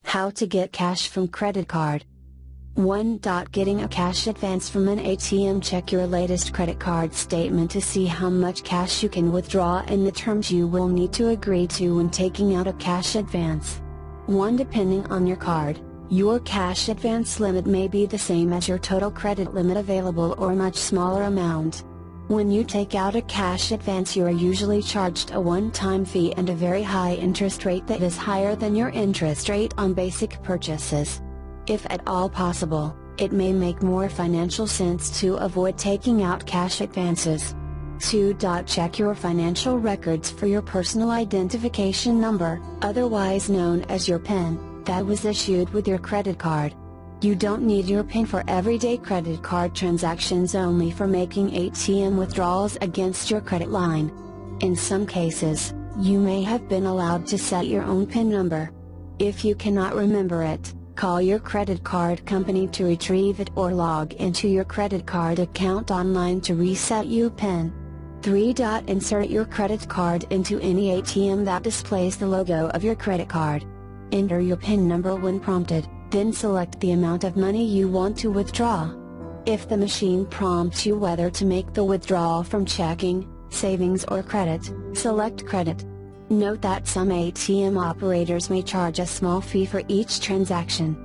How to get cash from credit card. 1. Getting a cash advance from an ATM. Check your latest credit card statement to see how much cash you can withdraw and the terms you will need to agree to when taking out a cash advance. 1. Depending on your card, your cash advance limit may be the same as your total credit limit available or a much smaller amount. When you take out a cash advance, you are usually charged a one-time fee and a very high interest rate that is higher than your interest rate on basic purchases. If at all possible, it may make more financial sense to avoid taking out cash advances. 2. Check your financial records for your personal identification number, otherwise known as your PIN, that was issued with your credit card. You don't need your PIN for everyday credit card transactions, only for making ATM withdrawals against your credit line. In some cases, you may have been allowed to set your own PIN number. If you cannot remember it, call your credit card company to retrieve it or log into your credit card account online to reset your PIN. 3. Insert your credit card into any ATM that displays the logo of your credit card. Enter your PIN number when prompted, then select the amount of money you want to withdraw. If the machine prompts you whether to make the withdrawal from checking, savings or credit, select credit. Note that some ATM operators may charge a small fee for each transaction.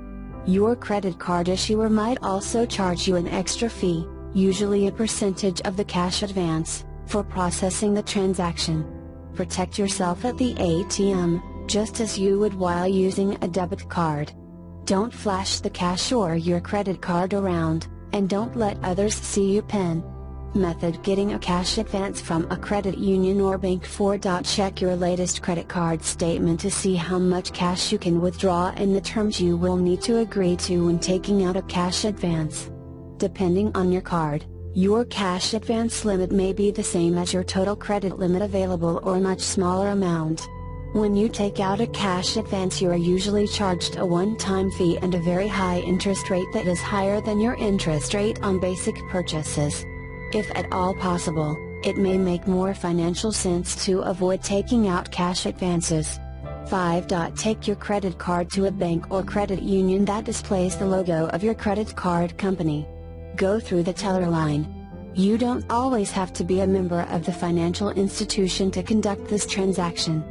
Your credit card issuer might also charge you an extra fee, usually a percentage of the cash advance, for processing the transaction. Protect yourself at the ATM, just as you would while using a debit card. Don't flash the cash or your credit card around, and don't let others see your PIN. Method: getting a cash advance from a credit union or bank. 4. Check your latest credit card statement to see how much cash you can withdraw and the terms you will need to agree to when taking out a cash advance. Depending on your card, your cash advance limit may be the same as your total credit limit available or a much smaller amount. When you take out a cash advance, you are usually charged a one-time fee and a very high interest rate that is higher than your interest rate on basic purchases. If at all possible, it may make more financial sense to avoid taking out cash advances. 5. Take your credit card to a bank or credit union that displays the logo of your credit card company. Go through the teller line. You don't always have to be a member of the financial institution to conduct this transaction.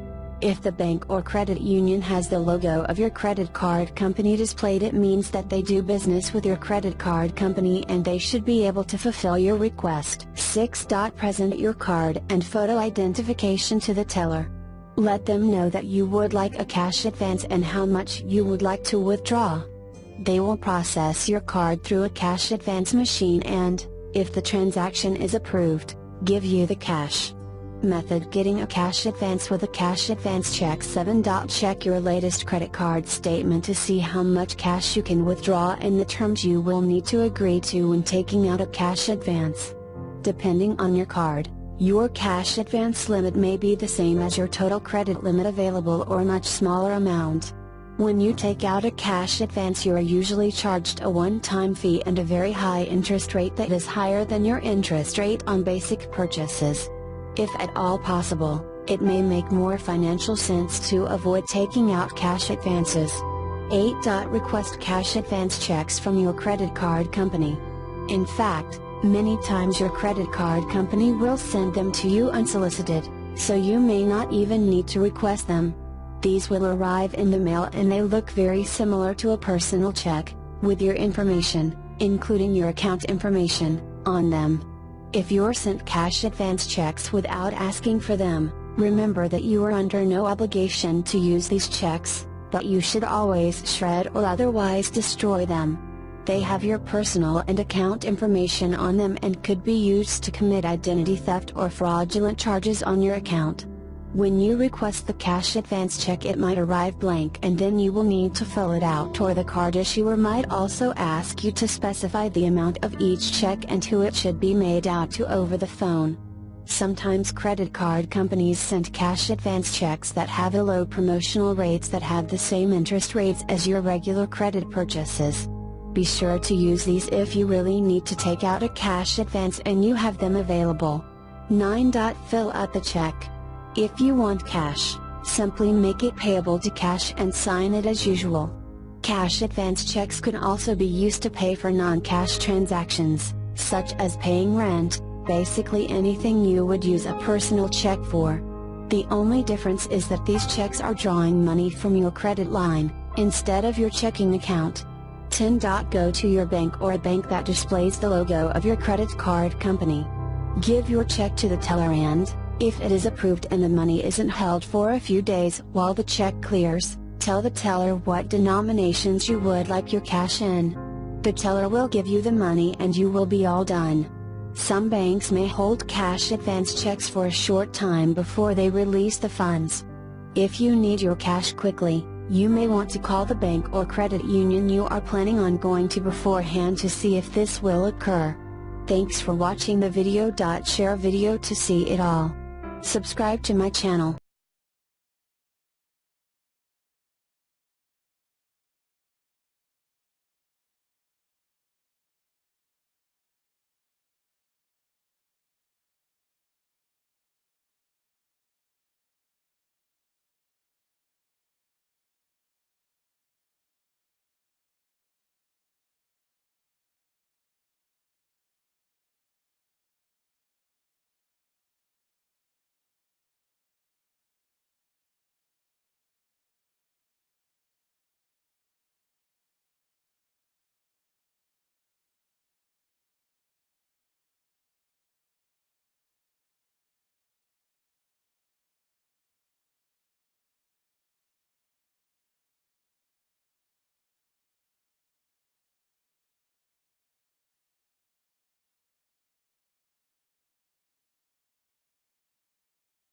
If the bank or credit union has the logo of your credit card company displayed, it means that they do business with your credit card company and they should be able to fulfill your request. 6. Present your card and photo identification to the teller. Let them know that you would like a cash advance and how much you would like to withdraw. They will process your card through a cash advance machine and, if the transaction is approved, give you the cash. Method: getting a cash advance with a cash advance check. 7. Check your latest credit card statement to see how much cash you can withdraw and the terms you will need to agree to when taking out a cash advance. Depending on your card, your cash advance limit may be the same as your total credit limit available or a much smaller amount. When you take out a cash advance, you are usually charged a one-time fee and a very high interest rate that is higher than your interest rate on basic purchases. If at all possible, it may make more financial sense to avoid taking out cash advances. 8. Request cash advance checks from your credit card company. In fact, many times your credit card company will send them to you unsolicited, so you may not even need to request them. These will arrive in the mail and they look very similar to a personal check, with your information, including your account information, on them. If you're sent cash advance checks without asking for them, remember that you are under no obligation to use these checks, but you should always shred or otherwise destroy them. They have your personal and account information on them and could be used to commit identity theft or fraudulent charges on your account. When you request the cash advance check, it might arrive blank and then you will need to fill it out, or the card issuer might also ask you to specify the amount of each check and who it should be made out to over the phone. Sometimes credit card companies send cash advance checks that have low promotional rates that have the same interest rates as your regular credit purchases. Be sure to use these if you really need to take out a cash advance and you have them available. 9. Fill out the check. If you want cash, simply make it payable to cash and sign it as usual. Cash advance checks could also be used to pay for non-cash transactions, such as paying rent, basically anything you would use a personal check for. The only difference is that these checks are drawing money from your credit line, instead of your checking account. 10. Go to your bank or a bank that displays the logo of your credit card company. Give your check to the teller and, if it is approved and the money isn't held for a few days while the check clears, tell the teller what denominations you would like your cash in. The teller will give you the money and you will be all done. Some banks may hold cash advance checks for a short time before they release the funds. If you need your cash quickly, you may want to call the bank or credit union you are planning on going to beforehand to see if this will occur. Thanks for watching the video. Share video to see it all. Subscribe to my channel.